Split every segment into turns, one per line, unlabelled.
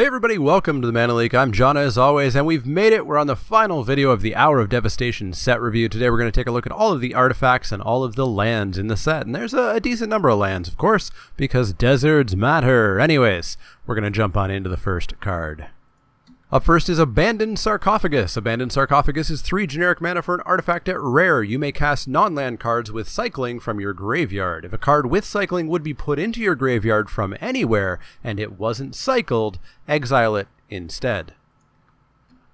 Hey everybody, welcome to the Manalist. I'm Jonna as always, and we've made it. We're on the final video of the Hour of Devastation set review. Today we're going to take a look at all of the artifacts and all of the lands in the set. And there's a decent number of lands, of course, because deserts matter. Anyways, we're going to jump on into the first card. Up first is Abandoned Sarcophagus. Abandoned Sarcophagus is 3 generic mana for an artifact at rare. You may cast non-land cards with cycling from your graveyard. If a card with cycling would be put into your graveyard from anywhere and it wasn't cycled, exile it instead.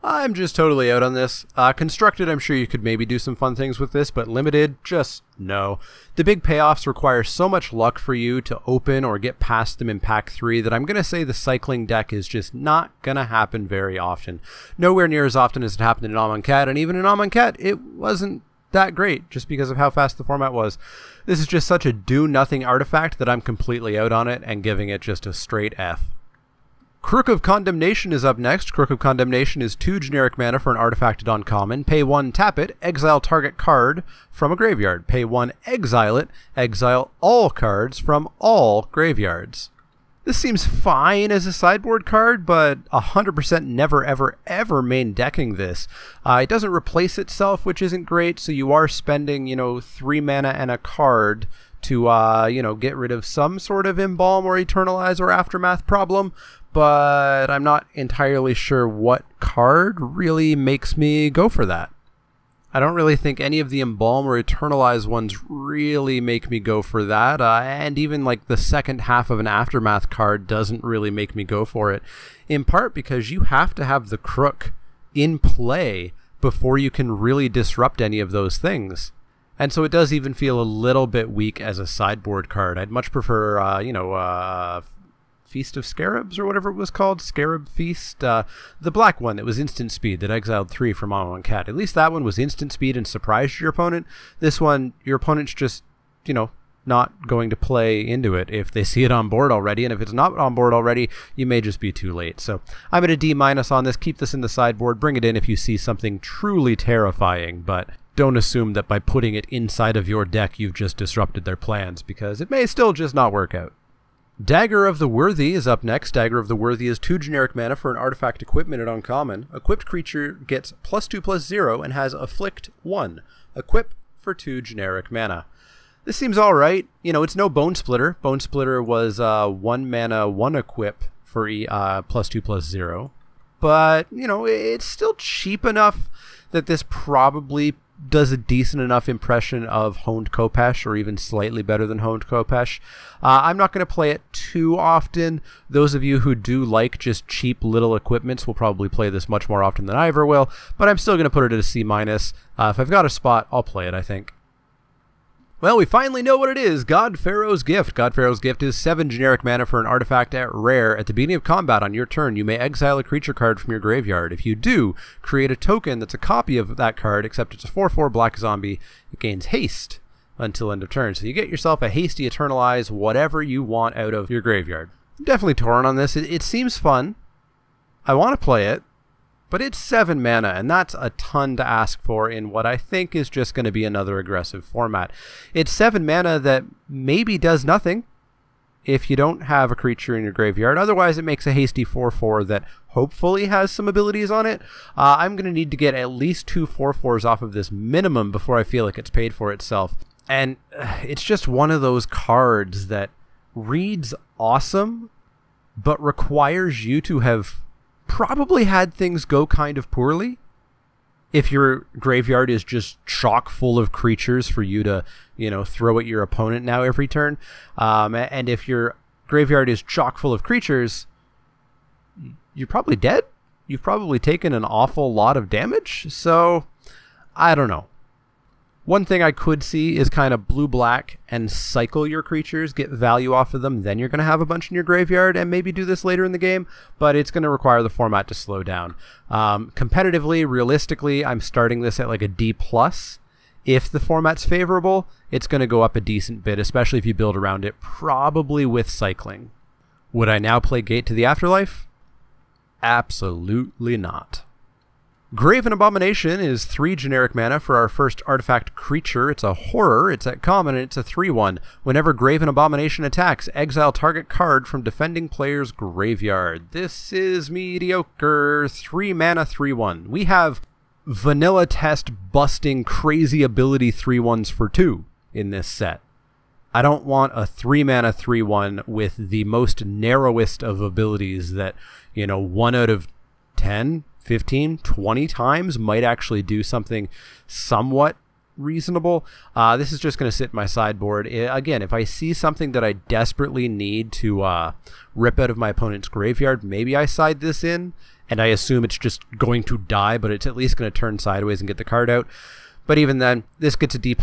I'm just totally out on this. Constructed, I'm sure you could maybe do some fun things with this, but limited, just no. The big payoffs require so much luck for you to open or get past them in pack 3 that I'm going to say the cycling deck is just not going to happen very often. Nowhere near as often as it happened in Amulet, and even in Amulet, it wasn't that great just because of how fast the format was. This is just such a do-nothing artifact that I'm completely out on it and giving it just a straight F. Crook of Condemnation is up next. Crook of Condemnation is 2 generic mana for an artifact at uncommon. Pay 1, tap it, exile target card from a graveyard. Pay 1, exile it, exile all cards from all graveyards. This seems fine as a sideboard card, but 100% never ever main decking this. It doesn't replace itself, which isn't great, so you are spending, 3 mana and a card to, get rid of some sort of Embalm or Eternalize or Aftermath problem. But I'm not entirely sure what card really makes me go for that. I don't really think any of the Embalm or Eternalize ones really make me go for that, and even like the second half of an Aftermath card doesn't really make me go for it, in part because you have to have the Crook in play before you can really disrupt any of those things. And so it does even feel a little bit weak as a sideboard card. I'd much prefer, Feast of Scarabs or whatever it was called, Scarab Feast, the black one that was instant speed that exiled 3 from Amulet. At least that one was instant speed and surprised your opponent. This one, your opponent's just, not going to play into it if they see it on board already, and if it's not on board already, you may just be too late. So I'm at a D- on this. Keep this in the sideboard. Bring it in if you see something truly terrifying, but don't assume that by putting it inside of your deck you've just disrupted their plans, because it may still just not work out. Dagger of the Worthy is up next. Dagger of the Worthy is 2 generic mana for an artifact equipment at uncommon. Equipped creature gets +2/+0 and has Afflict 1. Equip for 2 generic mana. This seems alright. It's no Bone Splitter. Bone Splitter was 1 mana, 1 equip for +2/+0. But, it's still cheap enough that this probably does a decent enough impression of Honed Khopesh, or even slightly better than Honed Khopesh. I'm not going to play it too often. Those of you who do like just cheap little equipments will probably play this much more often than I ever will, but I'm still going to put it at a C-. If I've got a spot, I'll play it, I think. Well, we finally know what it is. Pharaohs Gift. Pharaohs Gift is 7 generic mana for an artifact at rare. At the beginning of combat on your turn, you may exile a creature card from your graveyard. If you do, create a token that's a copy of that card, except it's a 4/4 black zombie. It gains haste until end of turn. So you get yourself a hasty Eternalize whatever you want out of your graveyard. I'm definitely torn on this. It seems fun. I want to play it. But it's 7 mana, and that's a ton to ask for in what I think is just going to be another aggressive format. It's 7 mana that maybe does nothing if you don't have a creature in your graveyard. Otherwise, it makes a hasty 4/4 that hopefully has some abilities on it. I'm going to need to get at least 2 4/4s off of this minimum before I feel like it's paid for itself. And it's just one of those cards that reads awesome, but requires you to have probably had things go kind of poorly. If your graveyard is just chock full of creatures for you to, throw at your opponent now every turn, and if your graveyard is chock full of creatures, you're probably dead. You've probably taken an awful lot of damage, so I don't know. One thing I could see is kind of blue-black and cycle your creatures, get value off of them, then you're going to have a bunch in your graveyard, and maybe do this later in the game, but it's going to require the format to slow down. Competitively, realistically, I'm starting this at like a D+. If the format's favorable, it's going to go up a decent bit, especially if you build around it, probably with cycling. Would I now play Gate to the Afterlife? Absolutely not. Graven Abomination is 3 generic mana for our first artifact creature. It's a horror, it's at common, and it's a 3/1. Whenever Graven Abomination attacks, exile target card from defending player's graveyard. This is mediocre. 3 mana, 3/1. We have vanilla test busting crazy ability 3/1s for 2 in this set. I don't want a 3 mana 3/1 with the most narrowest of abilities that, 1 out of 10, 15, 20 times might actually do something somewhat reasonable. This is just going to sit in my sideboard. Again, if I see something that I desperately need to rip out of my opponent's graveyard, maybe I side this in, and I assume it's just going to die, but it's at least going to turn sideways and get the card out. But even then, this gets a D+,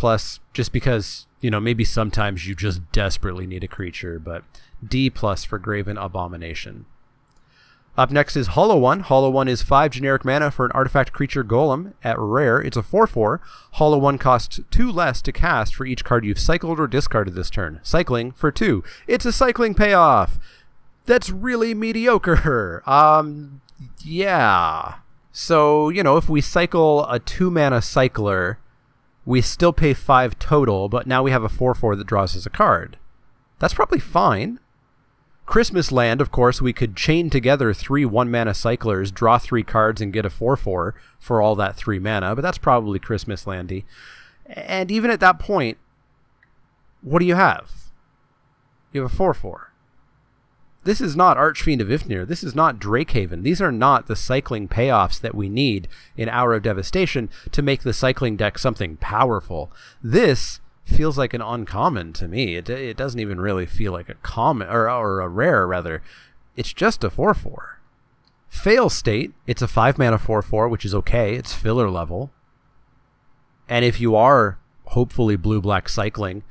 just because, maybe sometimes you just desperately need a creature, but D+ for Graven Abomination. Up next is Hollow One. Hollow One is 5 generic mana for an artifact creature golem. At rare, it's a 4/4. Hollow One costs 2 less to cast for each card you've cycled or discarded this turn. Cycling for 2. It's a cycling payoff. That's really mediocre. Yeah. So, if we cycle a 2 mana cycler, we still pay 5 total, but now we have a 4/4 that draws us a card. That's probably fine. Christmas Land, of course, we could chain together 3 1-mana cyclers, draw 3 cards, and get a 4/4 for all that 3 mana, but that's probably Christmas Landy. And even at that point, what do you have? You have a 4/4. This is not Archfiend of Ifnir. This is not Drakehaven. These are not the cycling payoffs that we need in Hour of Devastation to make the cycling deck something powerful. This feels like an uncommon to me. It doesn't even really feel like a common, or a rare, rather. It's just a 4/4. Fail State, it's a 5 mana 4/4, which is okay. It's filler level. And if you are hopefully blue-black cycling,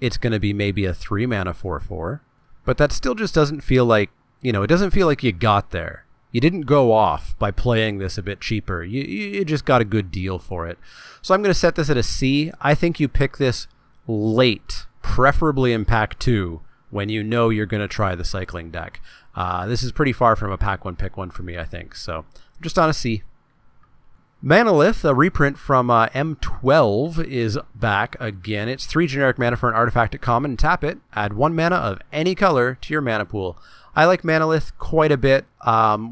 it's going to be maybe a 3 mana 4/4. But that still just doesn't feel like, it doesn't feel like you got there. You didn't go off by playing this a bit cheaper. You just got a good deal for it. So I'm going to set this at a C. I think you pick this late, preferably in pack 2, when you know you're going to try the cycling deck. This is pretty far from a pack 1 pick 1 for me, I think. So just on a C. Manalith, a reprint from M12, is back again. It's 3 generic mana for an artifact at common, and tap it. Add 1 mana of any color to your mana pool. I like Manalith quite a bit.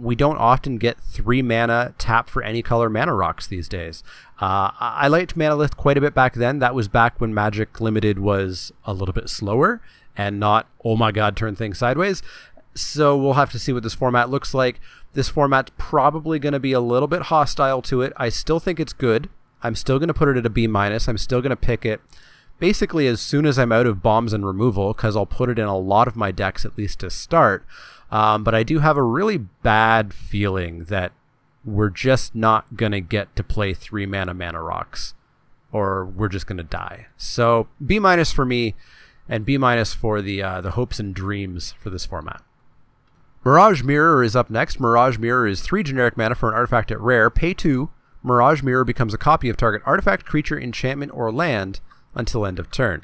We don't often get 3 mana tap for any color mana rocks these days. I liked Manalith quite a bit back then. That was back when Magic Limited was a little bit slower and not, oh my god, turn things sideways. So we'll have to see what this format looks like. This format's probably going to be a little bit hostile to it. I still think it's good. I'm still going to put it at a B-. I'm still going to pick it basically as soon as I'm out of bombs and removal, because I'll put it in a lot of my decks at least to start. But I do have a really bad feeling that we're just not going to get to play 3 mana rocks, or we're just going to die. So B- for me, and B- for the hopes and dreams for this format. Mirage Mirror is up next. Mirage Mirror is 3 generic mana for an artifact at rare. Pay 2. Mirage Mirror becomes a copy of target artifact, creature, enchantment, or land until end of turn.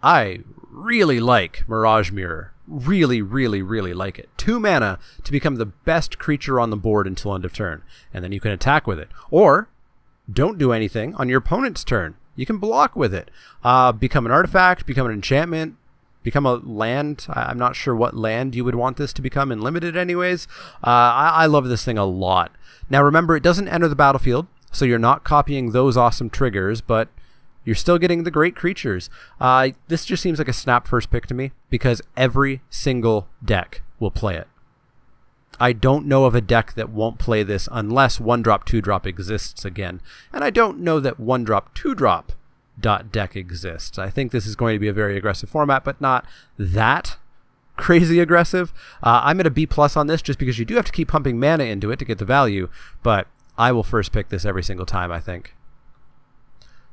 I really like Mirage Mirror. Really, really, really like it. 2 mana to become the best creature on the board until end of turn, and then you can attack with it. Or don't do anything on your opponent's turn. You can block with it. Become an artifact, become an enchantment, become a land. I'm not sure what land you would want this to become in Limited anyways. I love this thing a lot. Now remember, it doesn't enter the battlefield, so you're not copying those awesome triggers, but you're still getting the great creatures. This just seems like a snap first pick to me, because every single deck will play it. I don't know of a deck that won't play this unless 1-drop, 2-drop exists again. And I don't know that 1-drop, 2-drop deck exists. I think this is going to be a very aggressive format, but not that crazy aggressive. I'm at a B+ on this just because you do have to keep pumping mana into it to get the value, but I will first pick this every single time, I think.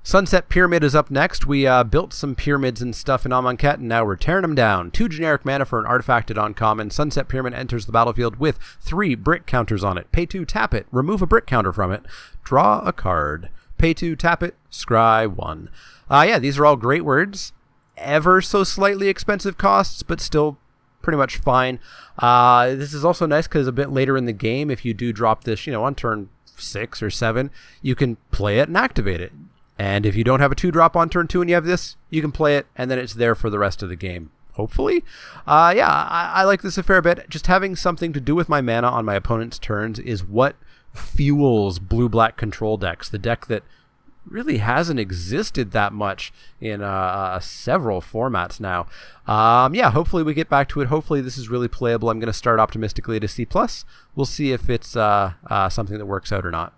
Sunset Pyramid is up next. We built some pyramids and stuff in Amonkhet, and now we're tearing them down. 2 generic mana for an artifact at uncommon. Sunset Pyramid enters the battlefield with 3 brick counters on it. Pay 2, tap it, remove a brick counter from it, draw a card. Pay 2, tap it, scry 1. Yeah, these are all great words. Ever so slightly expensive costs, but still pretty much fine. This is also nice because a bit later in the game, if you do drop this, on turn 6 or 7, you can play it and activate it. And if you don't have a 2-drop on turn 2 and you have this, you can play it and then it's there for the rest of the game. Hopefully. Yeah, I like this a fair bit. Just having something to do with my mana on my opponent's turns is what fuels blue-black control decks. The deck that really hasn't existed that much in several formats now. Yeah, hopefully we get back to it. Hopefully this is really playable. I'm going to start optimistically at a C+. We'll see if it's something that works out or not.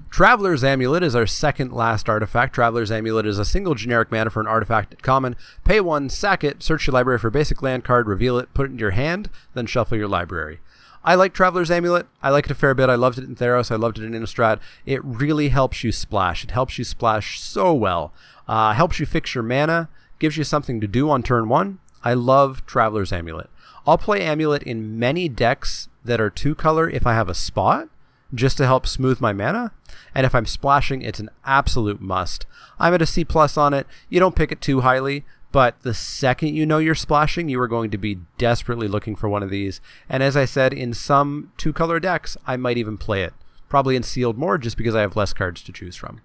Traveler's Amulet is our second last artifact. Traveler's Amulet is a single generic mana for an artifact at common. Pay 1, sack it, search your library for a basic land card, reveal it, put it into your hand, then shuffle your library. I like Traveler's Amulet. I like it a fair bit. I loved it in Pharaohs. I loved it in Innistrad. It really helps you splash. It helps you splash so well. Helps you fix your mana, gives you something to do on turn 1. I love Traveler's Amulet. I'll play Amulet in many decks that are 2-color if I have a spot, just to help smooth my mana. And if I'm splashing, it's an absolute must. I'm at a C+ on it. You don't pick it too highly, but the second you know you're splashing, you are going to be desperately looking for one of these. And as I said, in some 2-color decks, I might even play it. Probably in sealed more, just because I have less cards to choose from.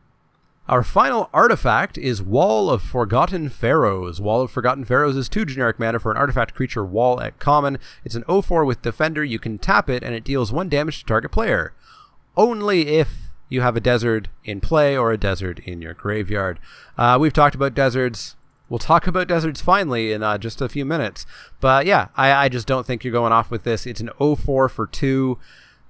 Our final artifact is Wall of Forgotten Pharaohs. Wall of Forgotten Pharaohs is 2 generic mana for an artifact creature wall at common. It's an 0/4 with Defender. You can tap it and it deals 1 damage to target player. Only if you have a desert in play or a desert in your graveyard. We've talked about deserts. We'll talk about deserts finally in just a few minutes. But yeah, I just don't think you're going off with this. It's an 0/4 for 2.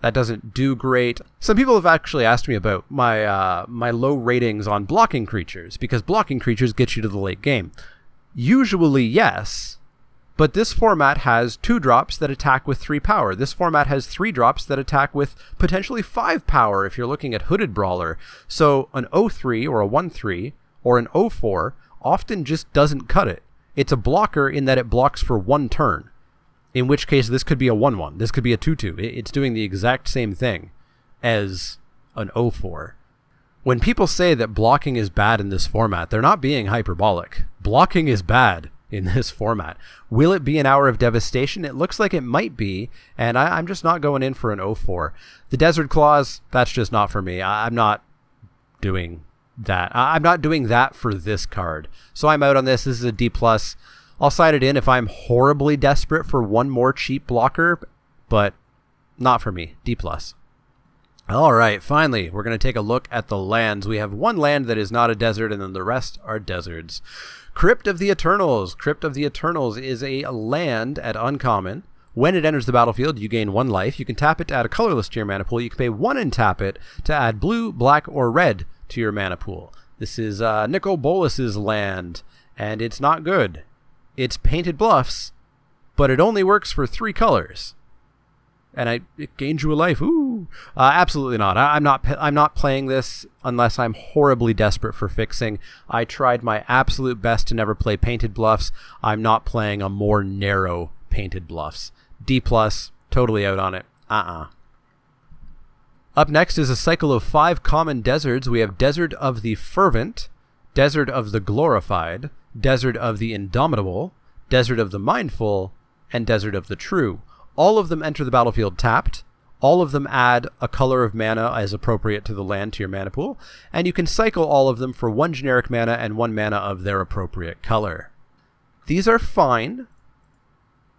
That doesn't do great. Some people have actually asked me about my my low ratings on blocking creatures, because blocking creatures get you to the late game. Usually, yes. But this format has 2-drops that attack with 3 power. This format has 3-drops that attack with potentially 5 power if you're looking at Hooded Brawler. So an 0/3 or a 1/3 or an 0/4 often just doesn't cut it. It's a blocker in that it blocks for 1 turn. In which case this could be a 1/1. This could be a 2/2. It's doing the exact same thing as an 0/4. When people say that blocking is bad in this format, they're not being hyperbolic. Blocking is bad in this format. Will it be an Hour of Devastation? It looks like it might be, and I'm just not going in for an 0/4. The Desert Claws, that's just not for me. I'm not doing that. I'm not doing that for this card. So I'm out on this. This is a D+. I'll side it in if I'm horribly desperate for one more cheap blocker, but not for me. D+. All right, finally, we're going to take a look at the lands. We have 1 land that is not a desert, and then the rest are deserts. Crypt of the Eternals. Crypt of the Eternals is a land at uncommon. When it enters the battlefield, you gain 1 life. You can tap it to add a colorless to your mana pool. You can pay 1 and tap it to add blue, black, or red to your mana pool. This is Nicol Bolas's land, and it's not good. It's Painted Bluffs, but it only works for 3 colors. And it gains you a life. Ooh, absolutely not. I'm not playing this unless I'm horribly desperate for fixing. I tried my absolute best to never play Painted Bluffs. I'm not playing a more narrow Painted Bluffs. D+, totally out on it. Up next is a cycle of 5 common deserts. We have Desert of the Fervent, Desert of the Glorified, Desert of the Indomitable, Desert of the Mindful, and Desert of the True. All of them enter the battlefield tapped. All of them add a color of mana as appropriate to the land to your mana pool. And you can cycle all of them for 1 generic mana and 1 mana of their appropriate color. These are fine,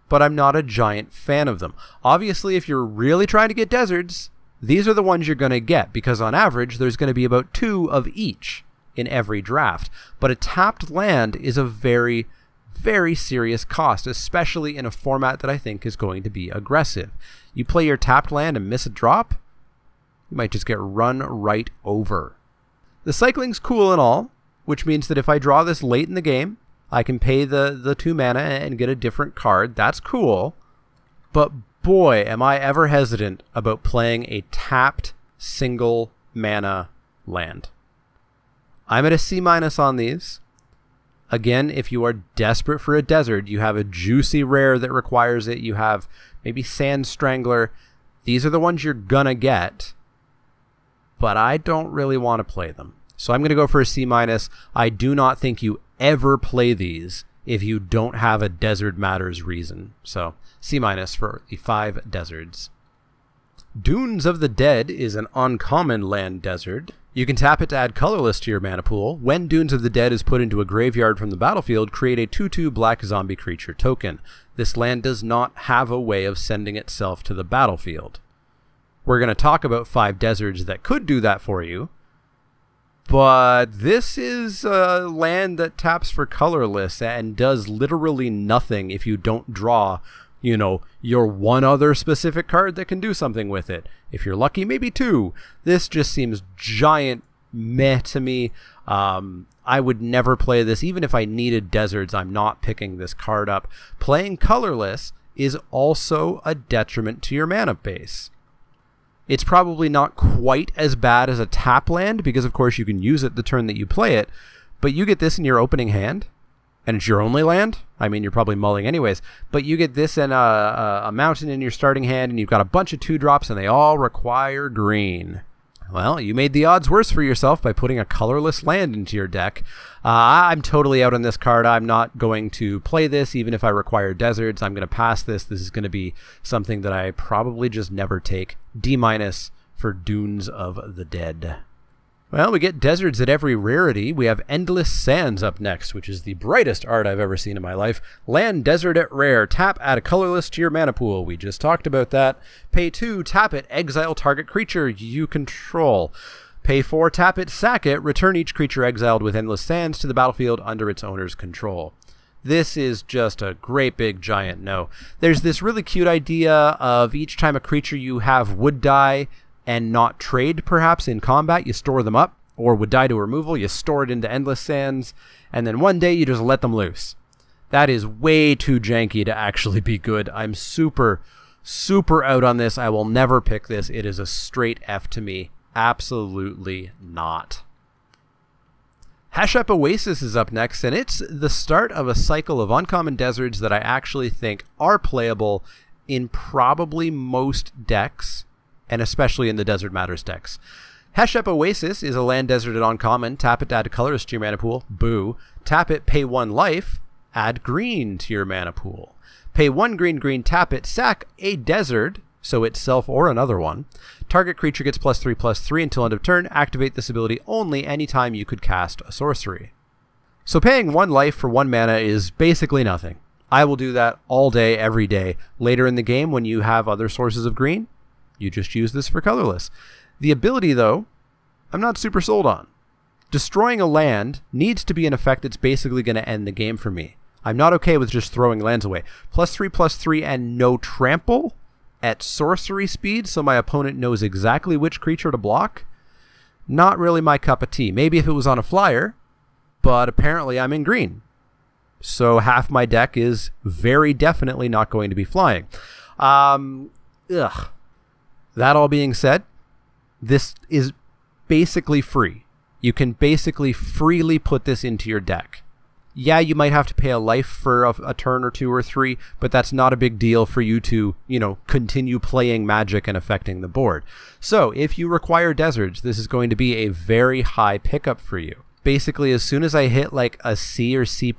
but I'm not a giant fan of them. Obviously, if you're really trying to get deserts, these are the ones you're going to get, because on average, there's going to be about 2 of each in every draft. But a tapped land is a very, very serious cost, especially in a format that I think is going to be aggressive. You play your tapped land and miss a drop, you might just get run right over. The cycling's cool and all, which means that if I draw this late in the game, I can pay the 2 mana and get a different card. That's cool. But boy, am I ever hesitant about playing a tapped single mana land. I'm at a C- on these. Again, if you are desperate for a desert, you have a juicy rare that requires it, you have maybe Sand Strangler. These are the ones you're gonna get, but I don't really want to play them. So I'm going to go for a C-. I do not think you ever play these if you don't have a Desert Matters reason. So C- for the 5 deserts. Dunes of the Dead is an uncommon land desert. You can tap it to add colorless to your mana pool. When Dunes of the Dead is put into a graveyard from the battlefield, create a 2/2 black zombie creature token. This land does not have a way of sending itself to the battlefield. We're going to talk about 5 deserts that could do that for you, but this is a land that taps for colorless and does literally nothing if you don't draw, you know, your one other specific card that can do something with it. If you're lucky, maybe 2. This just seems giant meh to me. I would never play this. Even if I needed deserts, I'm not picking this card up. Playing colorless is also a detriment to your mana base. It's probably not quite as bad as a tap land, because of course you can use it the turn that you play it, but you get this in your opening hand, and it's your only land. I mean, you're probably mulling anyways, but you get this and a mountain in your starting hand, and you've got a bunch of 2-drops, and they all require green. Well, you made the odds worse for yourself by putting a colorless land into your deck. I'm totally out on this card. I'm not going to play this, even if I require deserts. I'm going to pass this. This is going to be something that I probably just never take. D- for Dunes of the Dead. Well, we get deserts at every rarity. We have Endless Sands up next, which is the brightest art I've ever seen in my life. Land desert at rare. Tap, add a colorless to your mana pool. We just talked about that. Pay 2, tap it, exile target creature you control. Pay 4, tap it, sack it, return each creature exiled with Endless Sands to the battlefield under its owner's control. This is just a great big giant no. There's this really cute idea of each time a creature you have would die and not trade, perhaps, in combat, you store them up, or would die to removal, you store it into Endless Sands, and then one day you just let them loose. That is way too janky to actually be good. I'm super, super out on this. I will never pick this. It is a straight F to me. Absolutely not. Hashup Oasis is up next, and it's the start of a cycle of uncommon deserts that I actually think are playable in probably most decks, and especially in the Desert Matters decks. Hashup Oasis is a land desert at uncommon. Tap it to add a colorless to your mana pool. Boo. Tap it, pay 1 life. Add green to your mana pool. Pay 1 green, tap it, sack a desert, so itself or another one. Target creature gets +3/+3 until end of turn. Activate this ability only anytime you could cast a sorcery. So paying 1 life for 1 mana is basically nothing. I will do that all day, every day. Later in the game, when you have other sources of green, you just use this for colorless. The ability, though, I'm not super sold on. Destroying a land needs to be an effect that's basically going to end the game for me. I'm not okay with just throwing lands away. +3/+3 and no trample at sorcery speed, so my opponent knows exactly which creature to block. Not really my cup of tea. Maybe if it was on a flyer, but apparently I'm in green. So half my deck is very definitely not going to be flying. That all being said, this is basically free. You can basically freely put this into your deck. Yeah, you might have to pay a life for a turn or 2 or 3, but that's not a big deal for you to, continue playing Magic and affecting the board. So if you require deserts, this is going to be a very high pickup for you. Basically, as soon as I hit like a C or C+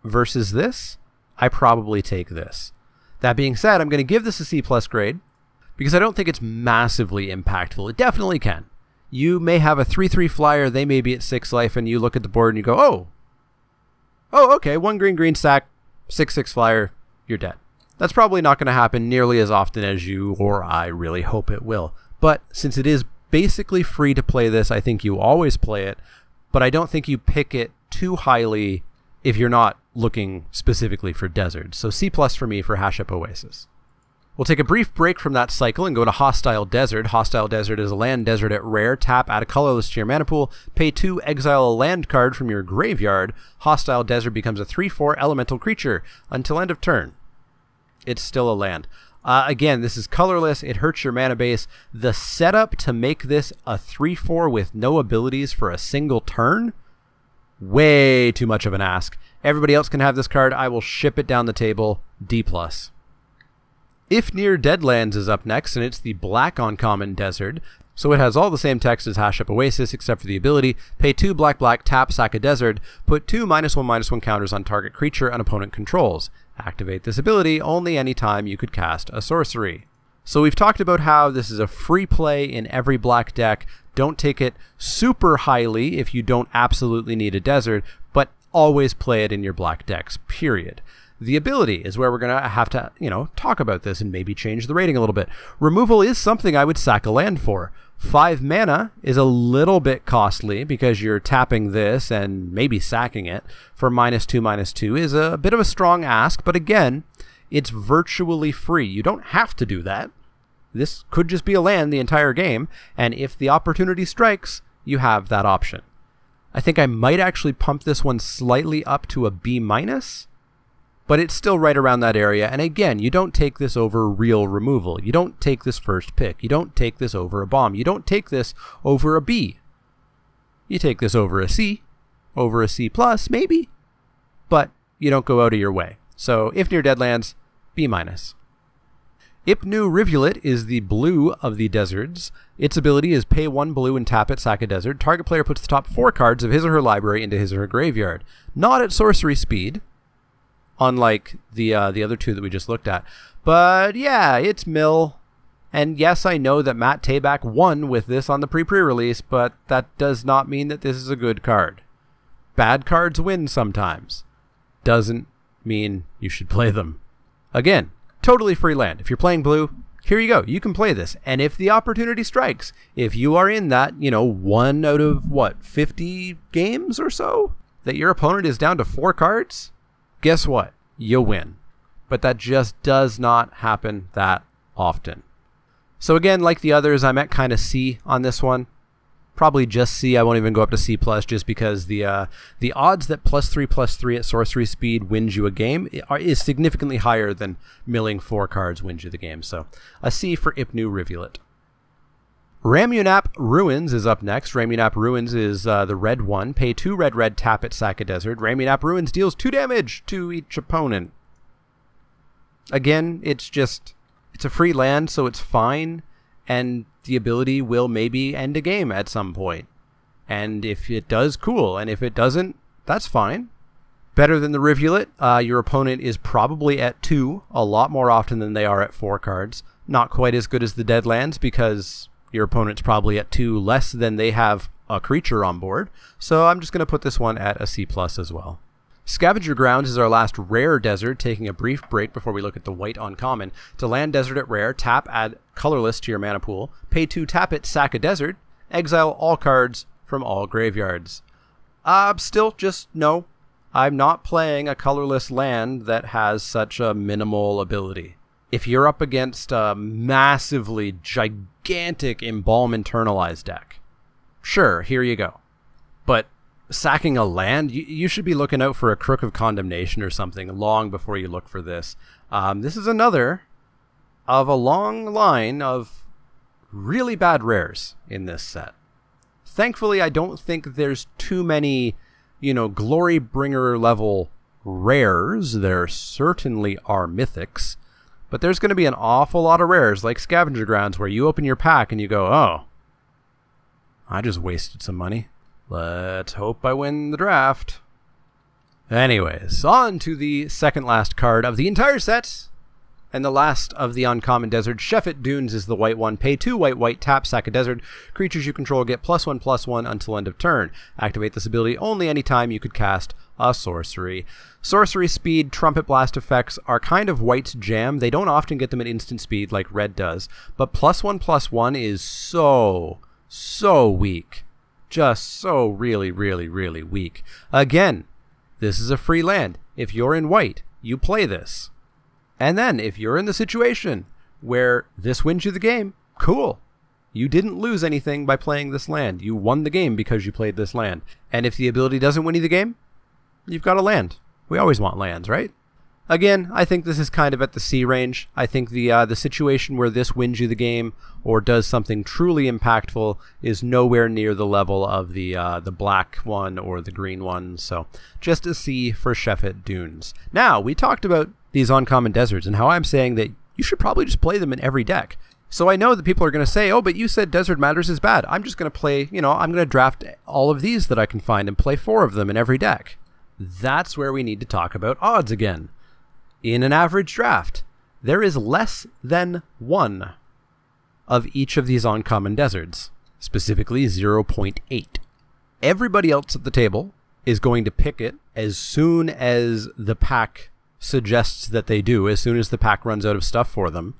versus this, I probably take this. That being said, I'm going to give this a C+ grade because I don't think it's massively impactful. It definitely can. You may have a 3/3 flyer, they may be at 6 life, and you look at the board and you go, oh, okay, 1 green sack, 6/6 flyer, you're dead. That's probably not going to happen nearly as often as you or I really hope it will. But since it is basically free to play this, I think you always play it, but I don't think you pick it too highly if you're not looking specifically for deserts. So C+ for me for Hashup Oasis. We'll take a brief break from that cycle and go to Hostile Desert. Hostile Desert is a land desert at rare. Tap, add a colorless to your mana pool. Pay 2, exile a land card from your graveyard. Hostile Desert becomes a 3/4 elemental creature until end of turn. It's still a land. Again, this is colorless. It hurts your mana base. The setup to make this a 3/4 with no abilities for a single turn? Way too much of an ask. Everybody else can have this card. I will ship it down the table. D+. If Near Deadlands is up next, and it's the black uncommon desert, so it has all the same text as Hashup Oasis except for the ability. Pay 2 black, tap, sack a desert, put 2 -1/-1 counters on target creature an opponent controls. Activate this ability only anytime you could cast a sorcery. So we've talked about how this is a free play in every black deck. Don't take it super highly if you don't absolutely need a desert, but always play it in your black decks, period. The ability is where we're going to have to, talk about this and maybe change the rating a little bit. Removal is something I would sack a land for. 5 mana is a little bit costly because you're tapping this and maybe sacking it for -2/-2 is a bit of a strong ask, but again, it's virtually free. You don't have to do that. This could just be a land the entire game, and if the opportunity strikes, you have that option. I think I might actually pump this one slightly up to a B-, but it's still right around that area. And again, you don't take this over real removal. You don't take this first pick. You don't take this over a bomb. You don't take this over a B. You take this over a C, over a C+, maybe, but you don't go out of your way. So if near deadlands, B-. Ipnu Rivulet is the blue of the deserts. Its ability is pay 1 blue and tap it, sack a desert. Target player puts the top 4 cards of his or her library into his or her graveyard. Not at sorcery speed, unlike the other 2 that we just looked at. But yeah, it's mill. And yes, I know that Matt Tabak won with this on the pre-release, but that does not mean that this is a good card. Bad cards win sometimes. Doesn't mean you should play them. Again, totally free land. If you're playing blue, here you go. You can play this. And if the opportunity strikes, if you are in that, 1 out of, 50 games or so, that your opponent is down to 4 cards, guess what? You win. But that just does not happen that often. So again, like the others, I'm at kind of C on this one. Probably just C. I won't even go up to C+, just because the odds that +3/+3 at sorcery speed wins you a game is significantly higher than milling 4 cards wins you the game. So a C for Ipnu Rivulet. Ramunap Ruins is up next. Ramunap Ruins is the red one. Pay 2 red, tap it, sack a desert. Ramunap Ruins deals 2 damage to each opponent. Again, it's a free land, so it's fine. And the ability will maybe end a game at some point. And if it does, cool. And if it doesn't, that's fine. Better than the Rivulet. Your opponent is probably at 2 a lot more often than they are at 4 cards. Not quite as good as the Deadlands because your opponent's probably at 2 less than they have a creature on board. So I'm just going to put this one at a C+ as well. Scavenger Grounds is our last rare desert, taking a brief break before we look at the white uncommon. To land desert at rare, tap, add colorless to your mana pool, pay 2, tap it, sack a desert, exile all cards from all graveyards. Still just no. I'm not playing a colorless land that has such a minimal ability. If you're up against a massively gigantic Embalm Internalized deck, sure, here you go. But sacking a land, you should be looking out for a Crook of Condemnation or something long before you look for this. This is another of a long line of really bad rares in this set. Thankfully, I don't think there's too many, Glory Bringer level rares. There certainly are mythics, but there's going to be an awful lot of rares like Scavenger Grounds where you open your pack and you go, oh, I just wasted some money. Let's hope I win the draft. Anyways, on to the second last card of the entire set, and the last of the uncommon desert. Sheffet Dunes is the white one. Pay 2 white, tap, sack a desert. Creatures you control get +1/+1 until end of turn. Activate this ability only anytime you could cast a sorcery. Sorcery speed, Trumpet Blast effects are kind of white's jam. They don't often get them at instant speed like red does, but +1/+1 is so weak. Just so really weak. Again, this is a free land. If you're in white, you play this. And then if you're in the situation where this wins you the game, cool. You didn't lose anything by playing this land. You won the game because you played this land. And if the ability doesn't win you the game, you've got a land. We always want lands, right? Again, I think this is kind of at the C range. I think the situation where this wins you the game or does something truly impactful is nowhere near the level of the black one or the green one. So just a C for Sheffet Dunes. Now, we talked about these uncommon deserts and how I'm saying that you should probably just play them in every deck. So I know that people are going to say, oh, but you said Desert Matters is bad. I'm just going to play, I'm going to draft all of these that I can find and play 4 of them in every deck. That's where we need to talk about odds again. In an average draft, there is less than 1 of each of these uncommon deserts, specifically 0.8. Everybody else at the table is going to pick it as soon as the pack suggests that they do, as soon as the pack runs out of stuff for them.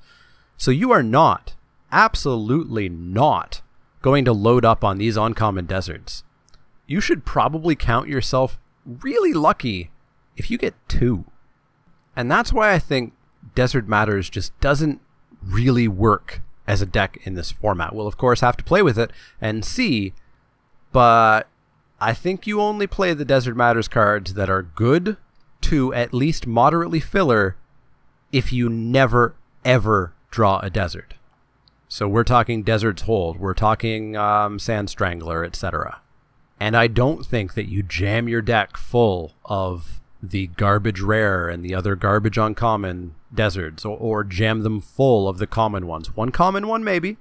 So you are not, absolutely not, going to load up on these uncommon deserts. You should probably count yourself really lucky if you get 2. And that's why I think Desert Matters just doesn't really work as a deck in this format. We'll of course have to play with it and see, but I think you only play the Desert Matters cards that are good to at least moderately filler if you never ever draw a desert. So we're talking Desert's Hold, we're talking Sand Strangler, etc. And I don't think that you jam your deck full of the garbage rare and the other garbage uncommon deserts, or jam them full of the common ones. 1 common one maybe.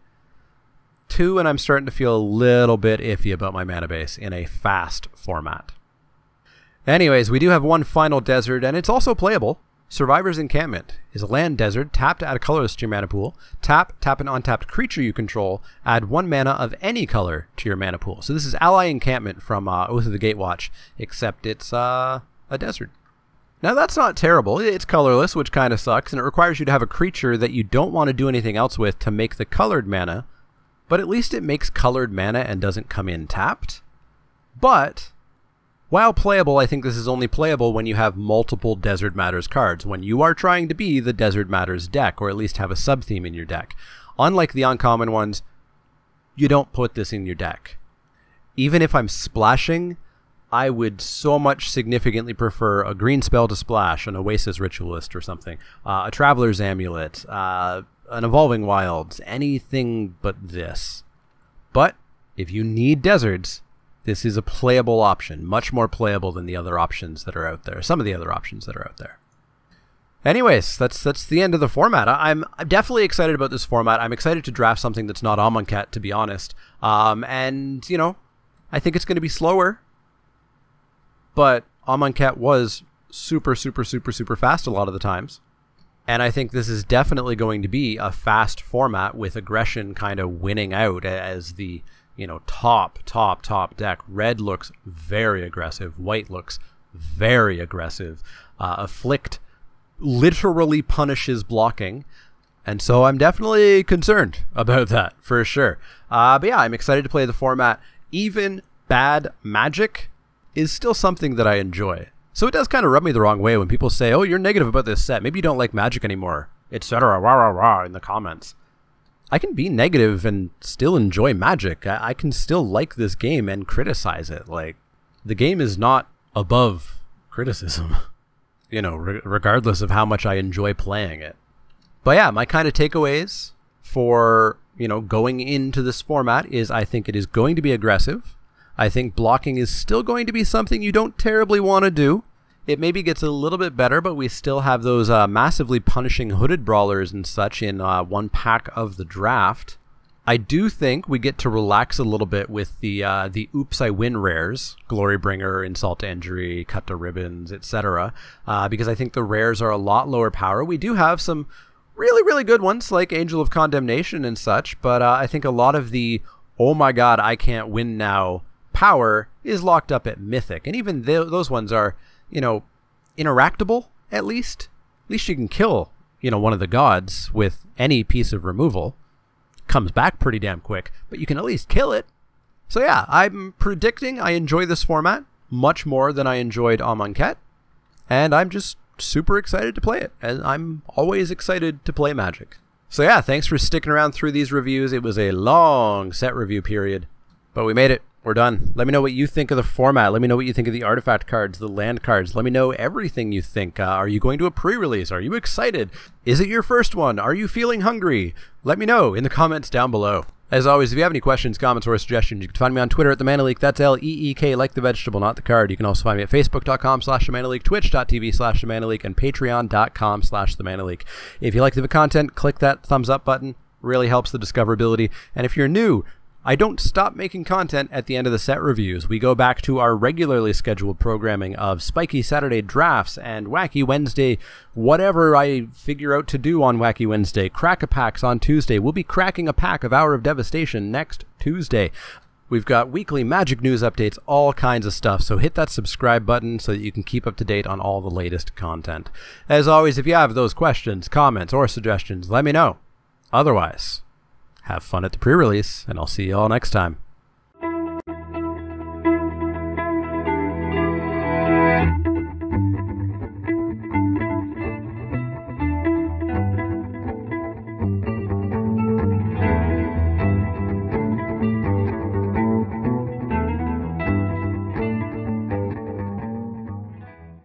2, and I'm starting to feel a little bit iffy about my mana base in a fast format. Anyways, we do have 1 final desert, and it's also playable. Survivor's Encampment is a land desert. Tap to add a colorless to your mana pool. Tap an untapped creature you control. Add 1 mana of any color to your mana pool. So this is Ally Encampment from Oath of the Gatewatch, except it's a desert. Now that's not terrible. It's colorless, which kind of sucks, and it requires you to have a creature that you don't want to do anything else with to make the colored mana, but at least it makes colored mana and doesn't come in tapped. But while playable, I think this is only playable when you have multiple Desert Matters cards, when you are trying to be the Desert Matters deck, or at least have a sub-theme in your deck. Unlike the uncommon ones, you don't put this in your deck. Even if I'm splashing, I would so much significantly prefer a green spell to splash, an Oasis Ritualist or something, a Traveler's Amulet, an Evolving Wilds, anything but this. But if you need deserts, this is a playable option, much more playable than the other options that are out there, some of the other options that are out there. Anyways, that's the end of the format. I'm definitely excited about this format. I'm excited to draft something that's not Amonkhet, to be honest. And, you know, I think it's going to be slower, but Amonkhet was super fast a lot of the times. And I think this is definitely going to be a fast format with aggression kind of winning out as the, you know, top deck. Red looks very aggressive. White looks very aggressive. Afflict literally punishes blocking. And so I'm definitely concerned about that, for sure. But yeah, I'm excited to play the format. Even bad magic is still something that I enjoy. So it does kind of rub me the wrong way when people say, oh, you're negative about this set. Maybe you don't like magic anymore, etc. Rah, rah, rah, in the comments. I can be negative and still enjoy magic. I can still like this game and criticize it. Like, the game is not above criticism, you know, regardless of how much I enjoy playing it. But yeah, my kind of takeaways for, you know, going into this format is I think it is going to be aggressive. I think blocking is still going to be something you don't terribly want to do. It maybe gets a little bit better, but we still have those massively punishing hooded brawlers and such in 1 pack of the draft. I do think we get to relax a little bit with the Oops I Win rares, Glorybringer, Insult to Injury, Cut to Ribbons, etc. Because I think the rares are a lot lower power. We do have some really good ones like Angel of Condemnation and such, but I think a lot of the, oh my god, I can't win now power is locked up at Mythic. And even those ones are, you know, interactable at least. At least you can kill, you know, one of the gods with any piece of removal. Comes back pretty damn quick, but you can at least kill it. So yeah, I'm predicting I enjoy this format much more than I enjoyed Amonkhet, and I'm just super excited to play it, and I'm always excited to play Magic. So yeah, thanks for sticking around through these reviews. It was a long set review period, but we made it. We're done. Let me know what you think of the format. Let me know what you think of the artifact cards, the land cards. Let me know everything you think. Are you going to a pre-release? Are you excited? Is it your first one? Are you feeling hungry? Let me know in the comments down below. As always, if you have any questions, comments, or suggestions, you can find me on Twitter at TheManaLeek. That's L-E-E-K, like the vegetable, not the card. You can also find me at Facebook.com/TheManaLeek, Twitch.tv/TheManaLeek, and Patreon.com/TheManaLeek. If you like the content, click that thumbs up button. Really helps the discoverability. And if you're new, I don't stop making content at the end of the set reviews. We go back to our regularly scheduled programming of spiky Saturday drafts and Wacky Wednesday, whatever I figure out to do on Wacky Wednesday. Crack-a-packs on Tuesday. We'll be cracking a pack of Hour of Devastation next Tuesday. We've got weekly Magic news updates, all kinds of stuff, so hit that subscribe button so that you can keep up to date on all the latest content. As always, if you have those questions, comments, or suggestions, let me know. Otherwise, have fun at the pre-release, and I'll see you all next time.